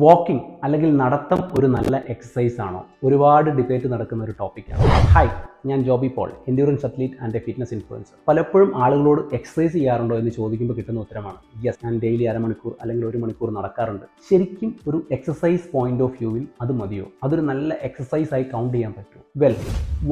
Walking അല്ലെങ്കിൽ നടത്തം ഒരു നല്ല എക്സസൈസ് ആണോ? ഒരുപാട് ഡിബേറ്റ് നടക്കുന്ന ഒരു ടോപ്പിക്കാണ്. ഹായ്, ഞാൻ Joby Paul, endurance athlete and a fitness influencer. പലപ്പോഴും ആളുകളോട് എക്സസൈസ് ചെയ്യാറുണ്ടോ എന്ന് ചോദിക്കുമ്പോൾ കിട്ടുന്ന ഉത്തരമാണ് യെസ്, ഞാൻ ഡെയിലി അരമണിക്കൂർ അല്ലെങ്കിൽ 1 മണിക്കൂർ നടക്കാറുണ്ട്. ശരിക്കും ഒരു എക്സസൈസ് പോയിന്റ് ഓഫ് വ്യൂവിൽ അത് മതിയോ? അതൊരു നല്ല എക്സസൈസ് ആയി കൗണ്ട് ചെയ്യാൻ പറ്റുമോ? വെൽ,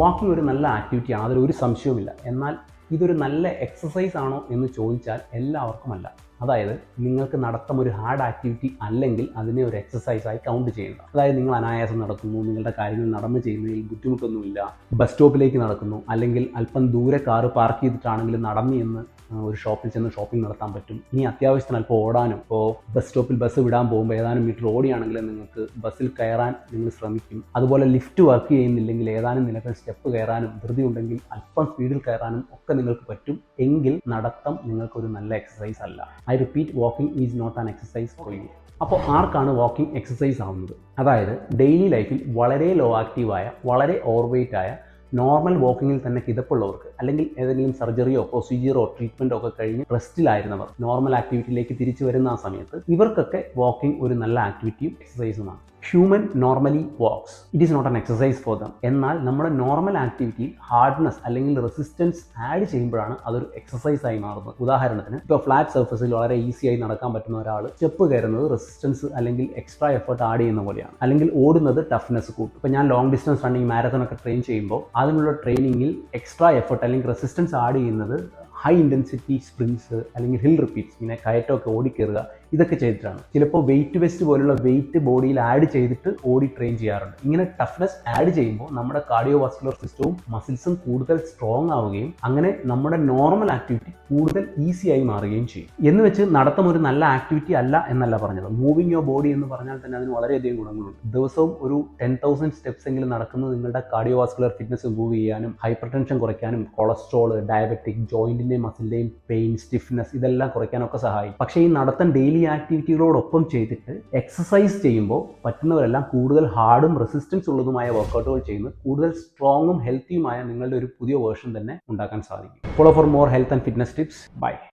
വാക്കിംഗ് ഒരു നല്ല ആക്ടിവിറ്റിയാണ്, അതിലൊരു സംശയവുമില്ല. എന്നാൽ ഇതൊരു നല്ല എക്സസൈസ് ആണോ എന്ന് ചോദിച്ചാൽ എല്ലാവർക്കുമല്ല. അതായത് നിങ്ങൾക്ക് നടത്തം ഒരു ഹാർഡ് ആക്ടിവിറ്റി അല്ലെങ്കിൽ അതിനെ ഒരു എക്സസൈസായി കൗണ്ട് ചെയ്യേണ്ട. അതായത് നിങ്ങൾ അനായാസം നടക്കുന്നു, നിങ്ങളുടെ കാര്യങ്ങൾ നടന്ന് ചെയ്യുന്നതിൽ ബുദ്ധിമുട്ടൊന്നുമില്ല, ബസ് സ്റ്റോപ്പിലേക്ക് നടക്കുന്നു, അല്ലെങ്കിൽ അല്പം ദൂരെ കാറ് പാർക്ക് ചെയ്തിട്ടാണെങ്കിലും നടന്ന് എന്ന് ഒരു ഷോപ്പിൽ ചെന്ന് ഷോപ്പിംഗ് നടത്താൻ പറ്റും. ഇനി അത്യാവശ്യത്തിന് അല്പം ഓടാനും, ഇപ്പോൾ ബസ് സ്റ്റോപ്പിൽ ബസ് വിടാൻ പോകുമ്പോൾ ഏതാനും മീറ്റർ ഓടിയാണെങ്കിലും നിങ്ങൾക്ക് ബസ്സിൽ കയറാൻ നിങ്ങൾ ശ്രമിക്കും. അതുപോലെ ലിഫ്റ്റ് വർക്ക് ചെയ്യുന്നില്ലെങ്കിൽ ഏതാനും നിലകൾ സ്റ്റെപ്പ് കയറാനും, ധൃതി ഉണ്ടെങ്കിൽ അല്പം സ്പീഡിൽ കയറാനും ഒക്കെ നിങ്ങൾക്ക് പറ്റും. എങ്കിൽ നടത്തം നിങ്ങൾക്കൊരു നല്ല എക്സസൈസ് അല്ല. I repeat, walking is not an exercise for you. അപ്പോൾ ആർക്കാണ് വാക്കിംഗ് എക്സസൈസ് ആവുന്നത്? അതായത് ഡെയിലി ലൈഫിൽ വളരെ ലോ ആക്റ്റീവായ, വളരെ ഓവർവെയ്റ്റ് ആയ, നോർമൽ വാക്കിങ്ങിൽ തന്നെ കിതപ്പുള്ളവർക്ക്, അല്ലെങ്കിൽ ഏതെങ്കിലും സർജറിയോ പ്രൊസീജിയറോ ട്രീറ്റ്മെൻറ്റോ ഒക്കെ കഴിഞ്ഞ് റെസ്റ്റിലായിരുന്നവർ നോർമൽ ആക്ടിവിറ്റിയിലേക്ക് തിരിച്ചു വരുന്ന ആ സമയത്ത് ഇവർക്കൊക്കെ വാക്കിംഗ് ഒരു നല്ല ആക്ടിവിറ്റിയും എക്സസൈസുമാണ്. Human normally walks. It is not an exercise for them. എന്നാൽ നമ്മുടെ നോർമൽ ആക്ടിവിറ്റിയിൽ ഹാർഡ്നെസ് അല്ലെങ്കിൽ റെസിസ്റ്റൻസ് ആഡ് ചെയ്യുമ്പോഴാണ് അതൊരു എക്സസൈസ് ആയി മാറുന്നത്. ഉദാഹരണത്തിന്, ഇപ്പോൾ ഫ്ലാറ്റ് സർഫസിൽ വളരെ ഈസിയായി നടക്കാൻ പറ്റുന്ന ഒരാൾ സ്റ്റെപ്പ് കയറുന്നത് റെസിസ്റ്റൻസ് അല്ലെങ്കിൽ എക്സ്ട്രാ എഫേർട്ട് ആഡ് ചെയ്യുന്ന പോലെയാണ്. അല്ലെങ്കിൽ ഓടുന്നത് ടഫ്നെസ് കൂട്ടും. ഇപ്പോൾ ഞാൻ ലോങ് ഡിസ്റ്റൻസ് റണ്ണിങ്, മാരത്തൺ ഒക്കെ ട്രെയിൻ ചെയ്യുമ്പോൾ അതിനുള്ള ട്രെയിനിങ്ങിൽ എക്സ്ട്രാ എഫേർട്ട് അല്ലെങ്കിൽ റെസിസ്റ്റൻസ് ആഡ് ചെയ്യുന്നത് ഹൈ ഇൻറ്റൻസിറ്റി സ്പ്രിൻസ് അല്ലെങ്കിൽ ഹിൽ റിപ്പീറ്റ്സ്, ഇങ്ങനെ കയറ്റമൊക്കെ ഓടിക്കയറുക, ഇതൊക്കെ ചെയ്തിട്ടാണ്. ചിലപ്പോൾ വെയിറ്റ് വെസ്റ്റ് പോലുള്ള വെയിറ്റ് ബോഡിയിൽ ആഡ് ചെയ്തിട്ട് ഓടി ട്രെയിൻ ചെയ്യാറുണ്ട്. ഇങ്ങനെ ടഫ്നെസ് ആഡ് ചെയ്യുമ്പോൾ നമ്മുടെ കാർഡിയോവാസ്കുലർ സിസ്റ്റവും മസിൽസും കൂടുതൽ സ്ട്രോങ് ആവുകയും അങ്ങനെ നമ്മുടെ നോർമൽ ആക്ടിവിറ്റി കൂടുതൽ ഈസി ആയി മാറുകയും ചെയ്യും. എന്ന് വെച്ച് നടത്തം ഒരു നല്ല ആക്ടിവിറ്റി അല്ല എന്നല്ല പറഞ്ഞത്. മൂവിങ് യുവർ ബോഡി എന്ന് പറഞ്ഞാൽ തന്നെ അതിന് വളരെയധികം ഗുണങ്ങളുണ്ട്. ദിവസവും ഒരു 10,000 സ്റ്റെപ്സ് എങ്കിലും നടക്കുന്നത് നിങ്ങളുടെ കാർഡിയോവാസ്കുലർ ഫിറ്റ്നസ് ഇംപ്രൂവ് ചെയ്യാനും, ഹൈപ്പർ ടെൻഷൻ കുറയ്ക്കാനും, കൊളസ്ട്രോൾ, ഡയബറ്റിക്, ജോയിന്റിന്റെയും മസിലിന്റെയും പെയിൻ, സ്റ്റിഫ്നെസ് ഇതെല്ലാം കുറയ്ക്കാനൊക്കെ സഹായിക്കും. പക്ഷേ ഈ നടത്തം ഡെയിലി ആക്ടിവിറ്റികളോടൊപ്പം ചെയ്തിട്ട് എക്സസൈസ് ചെയ്യുമ്പോൾ പറ്റുന്നവരെല്ലാം കൂടുതൽ ഹാർഡും റെസിസ്റ്റൻസ് ഉള്ളതുമായ വർക്കൗട്ടുകൾ ചെയ്യുന്നത് കൂടുതൽ സ്ട്രോങ്ങും ഹെൽത്തിയുമായ നിങ്ങളുടെ ഒരു പുതിയ വേർഷൻ തന്നെ ഉണ്ടാക്കാൻ സാധിക്കും. Follow for more health and fitness tips. By.